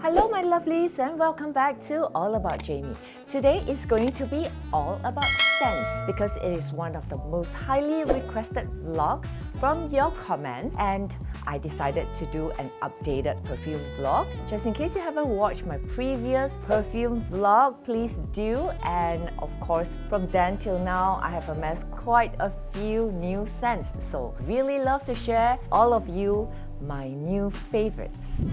Hello my lovelies and welcome back to All About Jamie. Today is going to be all about scents because it is one of the most highly requested vlog from your comments, and I decided to do an updated perfume vlog. Just in case you haven't watched my previous perfume vlog, please do. And of course, from then till now, I have amassed quite a few new scents. So really love to share all of you my new favorites.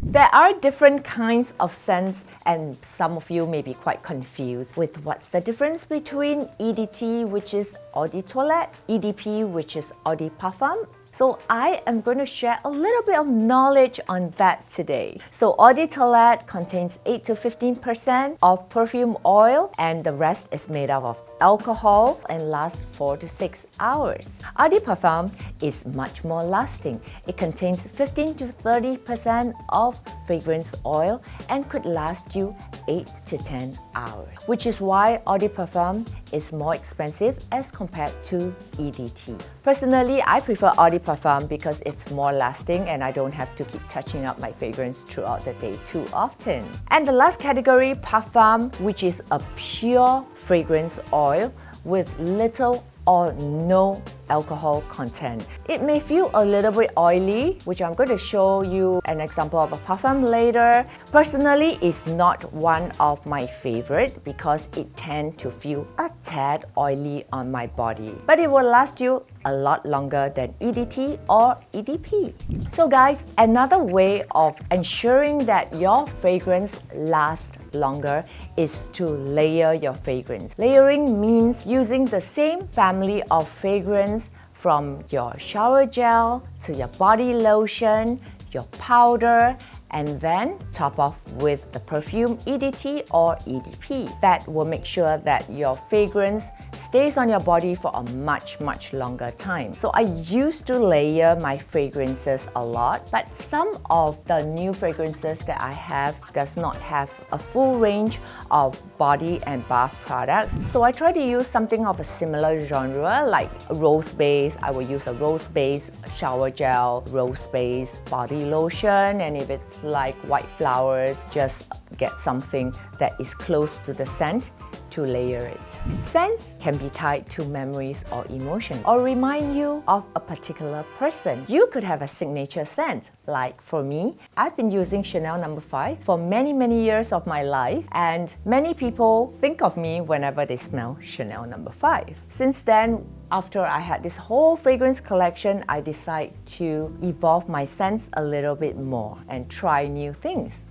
There are different kinds of scents, and some of you may be quite confused with what's the difference between EDT, which is Eau de Toilette, EDP, which is Eau de Parfum. So I am going to share a little bit of knowledge on that today. So Eau de Toilette contains 8 to 15% of perfume oil, and the rest is made up of alcohol and lasts 4 to 6 hours. Eau de Parfum is much more lasting. It contains 15 to 30% of fragrance oil and could last you 8 to 10 hours, which is why Eau de Parfum is more expensive as compared to EDT. Personally, I prefer Eau de Parfum because it's more lasting and I don't have to keep touching up my fragrance throughout the day too often. And the last category, Parfum, which is a pure fragrance oil with little or no alcohol content. It may feel a little bit oily, which I'm going to show you an example of a parfum later. Personally, it's not one of my favorite because it tends to feel a tad oily on my body. But it will last you a lot longer than EDT or EDP. So guys, another way of ensuring that your fragrance lasts longer is to layer your fragrance. Layering means using the same family of fragrance from your shower gel to your body lotion, your powder, and then top off with the perfume EDT or EDP. That will make sure that your fragrance stays on your body for a much longer time. So I used to layer my fragrances a lot, but some of the new fragrances that I have does not have a full range of body and bath products. So I try to use something of a similar genre, like rose base. I will use a rose base shower gel, rose base body lotion, and if it's like white flowers, just get something that is close to the scent to layer it. Scents can be tied to memories or emotion or remind you of a particular person. You could have a signature scent. Like for me, I've been using Chanel No. 5 for many years of my life, and many people think of me whenever they smell Chanel No. 5. Since then, after I had this whole fragrance collection, I decided to evolve my scents a little bit more and try new things.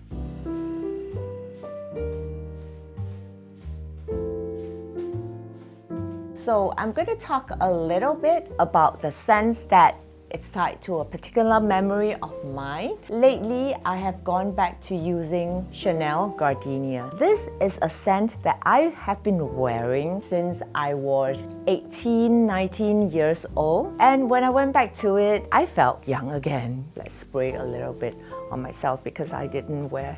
So I'm going to talk a little bit about the scents that it's tied to a particular memory of mine. Lately, I have gone back to using Chanel Gardenia. This is a scent that I have been wearing since I was 18, 19 years old. And when I went back to it, I felt young again. Let's spray a little bit on myself because I didn't wear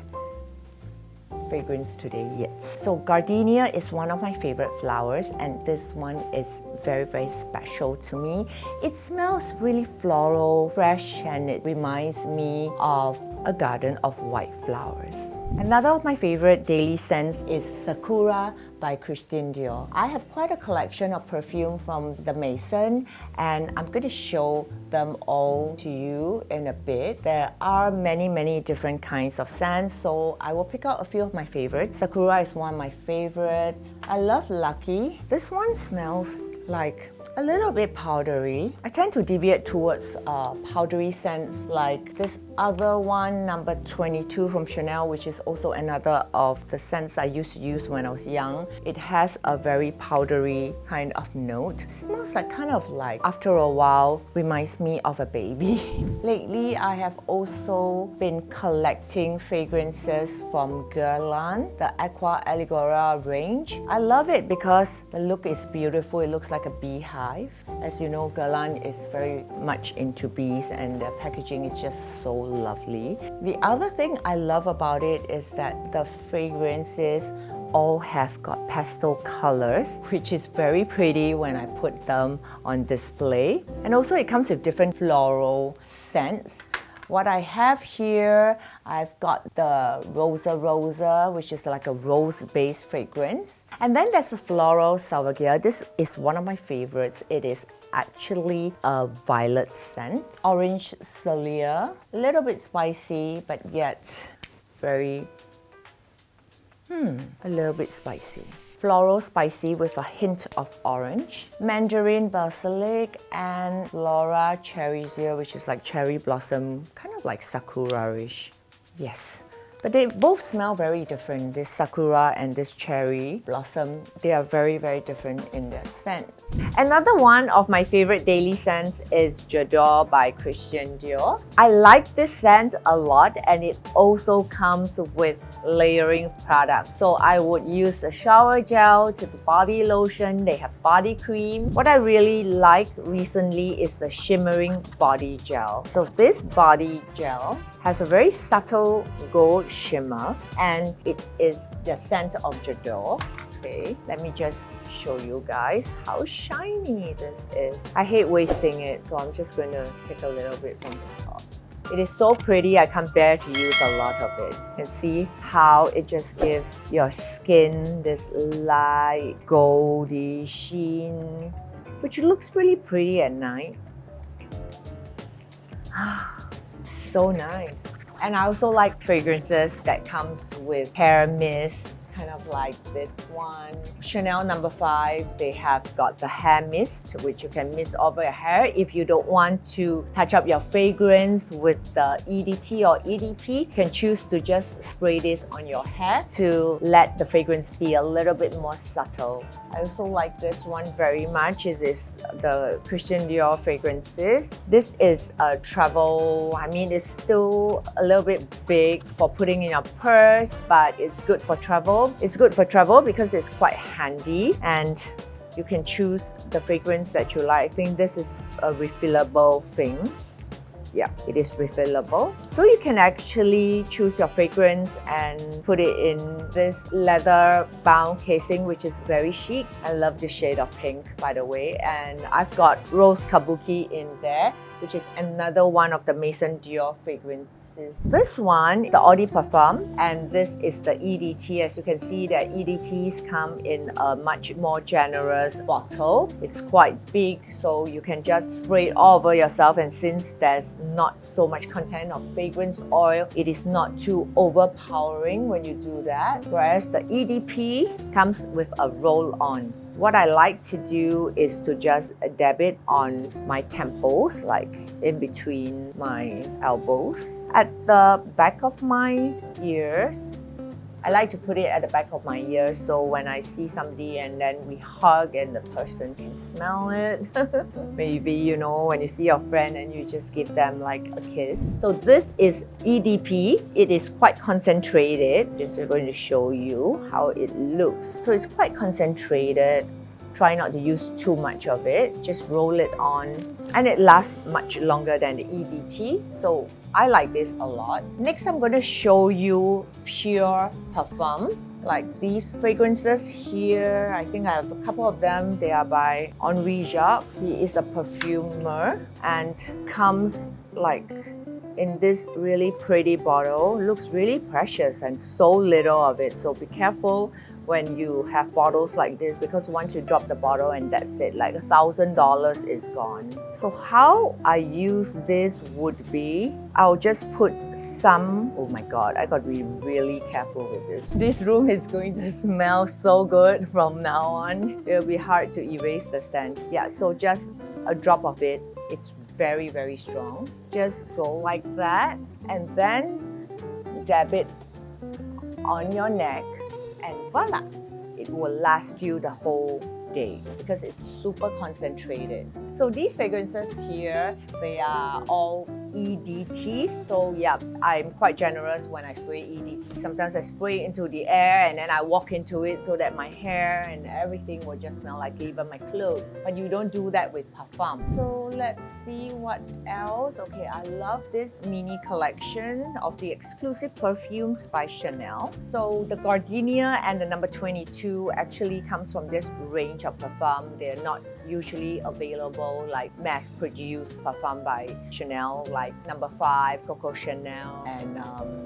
fragrance today yet. So gardenia is one of my favorite flowers, and this one is very special to me. It smells really floral, fresh, and it reminds me of a garden of white flowers. Another of my favorite daily scents is Sakura by Christian Dior. I have quite a collection of perfume from the Maison, and I'm going to show them all to you in a bit. There are many different kinds of scents, so I will pick out a few of my favorites. Sakura is one of my favorites. I love Lucky. This one smells like a little bit powdery. I tend to deviate towards powdery scents like this other one, number 22 from Chanel, which is also another of the scents I used to use when I was young. It has a very powdery kind of note. It smells like kind of like, after a while, reminds me of a baby. Lately, I have also been collecting fragrances from Guerlain, the Aqua Allegora range. I love it because the look is beautiful. It looks like a beehive. As you know, Guerlain is very much into bees, and the packaging is just so lovely. The other thing I love about it is that the fragrances all have got pastel colors, which is very pretty when I put them on display. And also it comes with different floral scents. What I have here, I've got the Rosa Rosa, which is like a rose-based fragrance. And then there's the Floral Salvagia. This is one of my favorites. It is actually a violet scent. Orange Celia, a little bit spicy, but yet very, a little bit spicy. Floral spicy with a hint of orange. Mandarin Basilic and Flora Cherrysia, which is like cherry blossom, kind of like sakura-ish. Yes. But they both smell very different. This sakura and this cherry blossom, they are very, very different in their scents. Another one of my favorite daily scents is J'adore by Christian Dior. I like this scent a lot, and it also comes with layering products. So I would use a shower gel to the body lotion. They have body cream. What I really like recently is the shimmering body gel. So this body gel has a very subtle gold shimmer, and it is the scent of J'adore. Okay, let me just show you guys how shiny this is. I hate wasting it, so I'm just going to take a little bit from the top. It is so pretty, I can't bear to use a lot of it. You can see how it just gives your skin this light goldy sheen, which looks really pretty at night. So nice. And I also like fragrances that comes with hair mist, kind of like this one. Chanel No. 5, they have got the hair mist, which you can mist over your hair. If you don't want to touch up your fragrance with the EDT or EDP, you can choose to just spray this on your hair to let the fragrance be a little bit more subtle. I also like this one very much. It is the Christian Dior fragrances. This is a travel, it's still a little bit big for putting in your purse, but it's good for travel. It's good for travel because it's quite handy, and you can choose the fragrance that you like. I think this is a refillable thing. Yeah, it is refillable. So you can actually choose your fragrance and put it in this leather bound casing, which is very chic. I love the shade of pink, by the way. And I've got Rose Kabuki in there, which is another one of the Maison Dior fragrances. This one, the Eau de Parfum, and this is the EDT. As you can see, the EDTs come in a much more generous bottle. It's quite big, so you can just spray it all over yourself, and since there's not so much content of fragrance oil, it is not too overpowering when you do that. Whereas the EDP comes with a roll-on. What I like to do is to just dab it on my temples, like in between my elbows. At the back of my ears, I like to put it at the back of my ears, so when I see somebody and then we hug and the person can smell it. Maybe, when you see your friend and you just give them like a kiss. So this is EDP. It is quite concentrated. Just going to show you how it looks. So it's quite concentrated. Try not to use too much of it. Just roll it on, and it lasts much longer than the EDT. So I like this a lot. Next, I'm going to show you pure Perfume. Like these fragrances here, I think I have a couple of them. They are by Henri Jacques. He is a perfumer and comes like in this really pretty bottle. Looks really precious and so little of it. So be careful when you have bottles like this, because once you drop the bottle and that's it, like $1,000 is gone. So how I use this would be, I'll just put some, oh my god, I got to be really careful with this. This room is going to smell so good from now on. It'll be hard to erase the scent. Yeah, so just a drop of it. It's very, very strong. Just go like that, and then dab it on your neck. And voila, it will last you the whole day because it's super concentrated. So these fragrances here, they are all EDT. So yeah, I'm quite generous when I spray EDT. Sometimes I spray into the air and then I walk into it so that my hair and everything will just smell like even my clothes. But you don't do that with Perfume. So let's see what else. Okay, I love this mini collection of the exclusive perfumes by Chanel. So the Gardenia and the number 22 actually comes from this range of perfume. They're not usually available like mass-produced perfume by Chanel, like number 5, Coco Chanel, and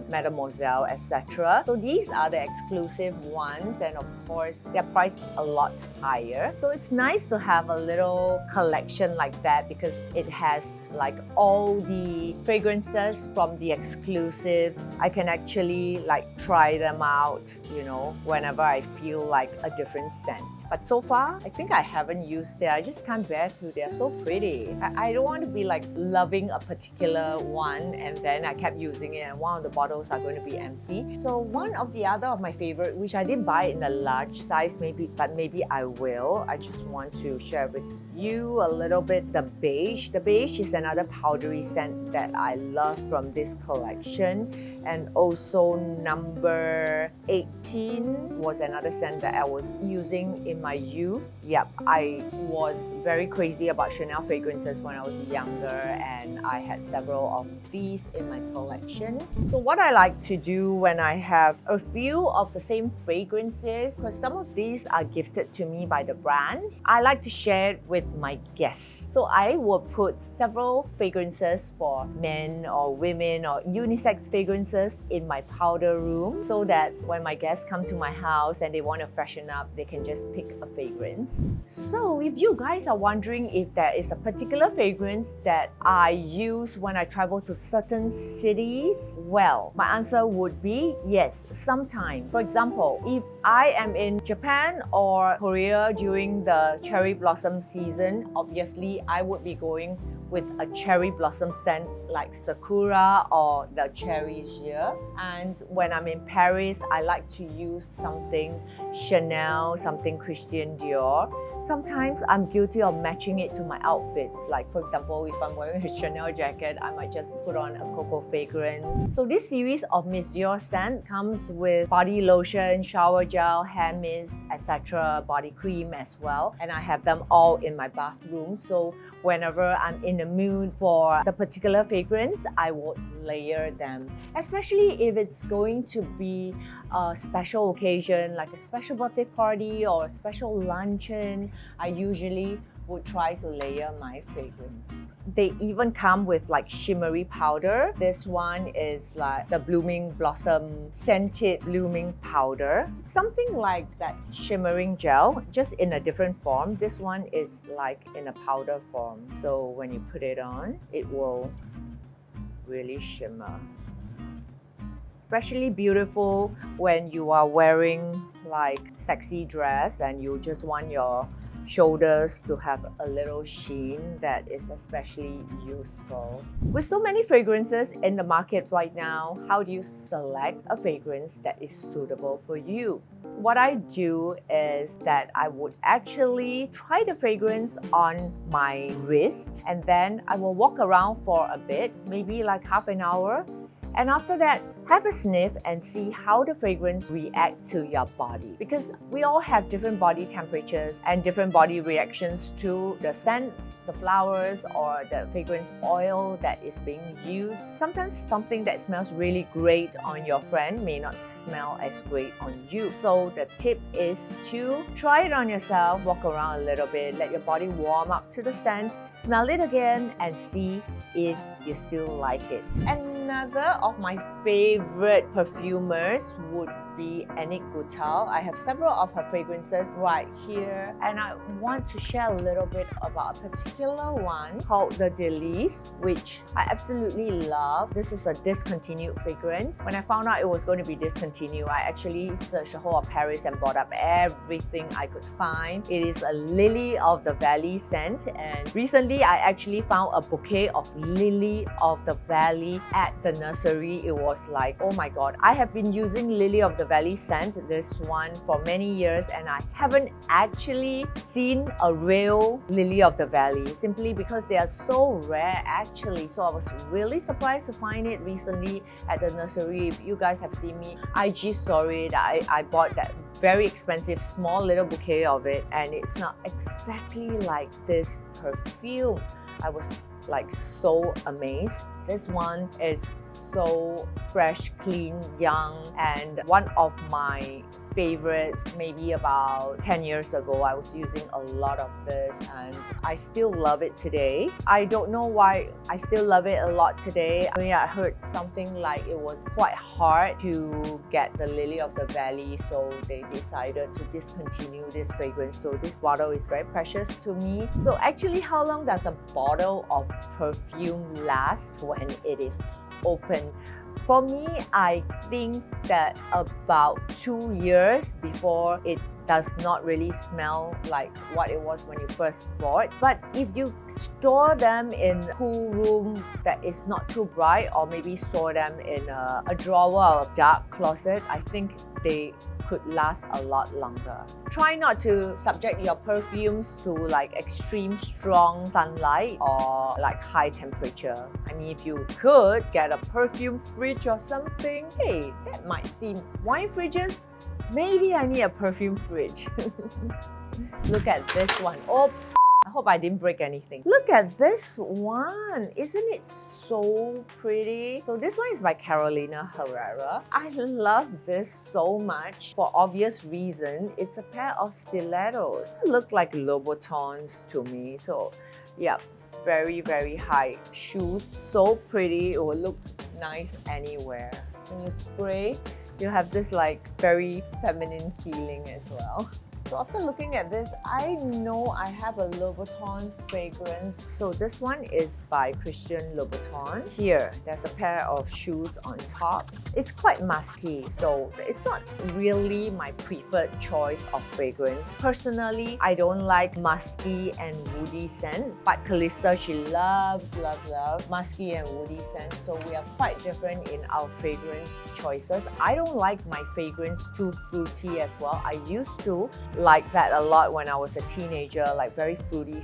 Mademoiselle, etc. So these are the exclusive ones, and of course they're priced a lot higher. So it's nice to have a little collection like that because it has like all the fragrances from the exclusives. I can actually like try them out, you know, whenever I feel like a different scent. But so far, I think I haven't used it. I just can't bear to. They're so pretty. I don't want to be like loving a particular one and then I kept using it and one of the bottles are going to be empty. So one of the other of my favorite, which I didn't buy in the large size, but maybe I will. I just want to share with you a little bit the beige. The beige is another powdery scent that I love from this collection. And also number 18 was another scent that I was using in my youth. Yep, I was very crazy about Chanel fragrances when I was younger and I had several of these in my collection. So what I like to do when I have a few of the same fragrances, because some of these are gifted to me by the brands, I like to share it with my guests. So I will put several fragrances for men or women or unisex fragrances in my powder room so that when my guests come to my house and they want to freshen up, they can just pick a fragrance. So if you guys are wondering if there is a particular fragrance that I use when I travel to certain cities, well, my answer would be yes, sometime. For example, if I am in Japan or Korea during the cherry blossom season, obviously I would be going with a cherry blossom scent like Sakura or the cherries here. And when I'm in Paris, I like to use something Chanel, something Christian Dior. Sometimes I'm guilty of matching it to my outfits. Like for example, if I'm wearing a Chanel jacket, I might just put on a Coco fragrance. So this series of Miss Dior scents comes with body lotion, shower gel, hand mist, etc., body cream as well. And I have them all in my bathroom. So whenever I'm in the mood for the particular fragrance, I will layer them. Especially if it's going to be a special occasion, like a special birthday party or a special luncheon, I usually would try to layer my fragrance. They even come with like shimmery powder. This one is like the Blooming Blossom Scented Blooming Powder. Something like that shimmering gel, just in a different form. This one is like in a powder form. So when you put it on, it will really shimmer. Especially beautiful when you are wearing like sexy dress and you just want your shoulders to have a little sheen. That is especially useful. With so many fragrances in the market right now, how do you select a fragrance that is suitable for you? What I do is that I would actually try the fragrance on my wrist and then I will walk around for a bit, maybe like half an hour. And after that, have a sniff and see how the fragrance reacts to your body. Because we all have different body temperatures and different body reactions to the scents, the flowers, or the fragrance oil that is being used. Sometimes something that smells really great on your friend may not smell as great on you. So the tip is to try it on yourself, walk around a little bit, let your body warm up to the scent, smell it again, and see if you still like it. Another of my favorite perfumers would be Annick Goutal. I have several of her fragrances right here and I want to share a little bit about a particular one called the Delice, which I absolutely love. This is a discontinued fragrance. When I found out it was going to be discontinued, I actually searched the whole of Paris and bought up everything I could find. It is a Lily of the Valley scent, and recently I actually found a bouquet of Lily of the Valley at the nursery. It was like, oh my god, I have been using Lily of the Valley scent, this one, for many years, and I haven't actually seen a real Lily of the Valley simply because they are so rare actually. So I was really surprised to find it recently at the nursery. If you guys have seen me IG story, I bought that very expensive small little bouquet of it, and it's not exactly like this perfume. I was like so amazed. This one is so fresh, clean, young, and one of my favorites. Maybe about 10 years ago, I was using a lot of this and I still love it today. I don't know why I still love it a lot today. I mean, I heard something like it was quite hard to get the Lily of the Valley, so they decided to discontinue this fragrance. So this bottle is very precious to me. So actually, how long does a bottle of perfume last when it is open? For me, I think that about 2 years before it does not really smell like what it was when you first bought. But if you store them in a cool room that is not too bright, or maybe store them in a drawer or a dark closet, I think they could last a lot longer. Try not to subject your perfumes to like extreme strong sunlight or like high temperature. I mean, if you could get a perfume fridge or something, hey, that might seem wine fridges. Maybe I need a perfume fridge. Look at this one. Oops. I hope I didn't break anything. Look at this one. Isn't it so pretty? So this one is by Carolina Herrera. I love this so much for obvious reason. It's a pair of stilettos. They look like Louboutins to me. So yeah, very, very high shoes. So pretty. It will look nice anywhere. When you spray, you have this like very feminine feeling as well. So after looking at this, I know I have a Louboutin fragrance. So this one is by Christian Louboutin. Here, there's a pair of shoes on top. It's quite musky, so it's not really my preferred choice of fragrance. Personally, I don't like musky and woody scents, but Callista, she loves musky and woody scents. So we are quite different in our fragrance choices. I don't like my fragrance too fruity as well. I used to like that a lot when I was a teenager, like very fruity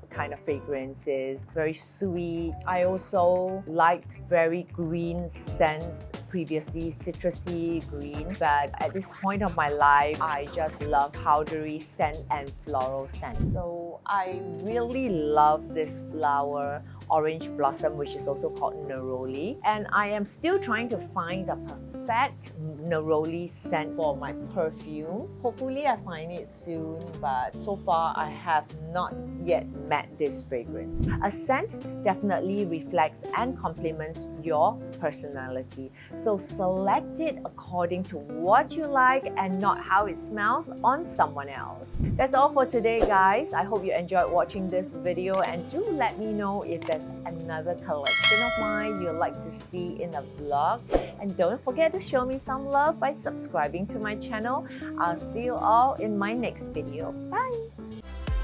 kind of fragrances, very sweet. I also liked very green scents previously, citrusy green, but at this point of my life, I just love powdery scents and floral scents. So I really love this flower, orange blossom, which is also called neroli, and I am still trying to find the perfect neroli scent for my perfume. Hopefully I find it soon, but so far I have not yet met this fragrance. A scent definitely reflects and complements your personality, so select it according to what you like and not how it smells on someone else. That's all for today, guys. I hope you enjoyed watching this video, and do let me know if there's another collection of mine you'd like to see in a vlog. And don't forget to show me some love by subscribing to my channel. I'll see you all in my next video. Bye!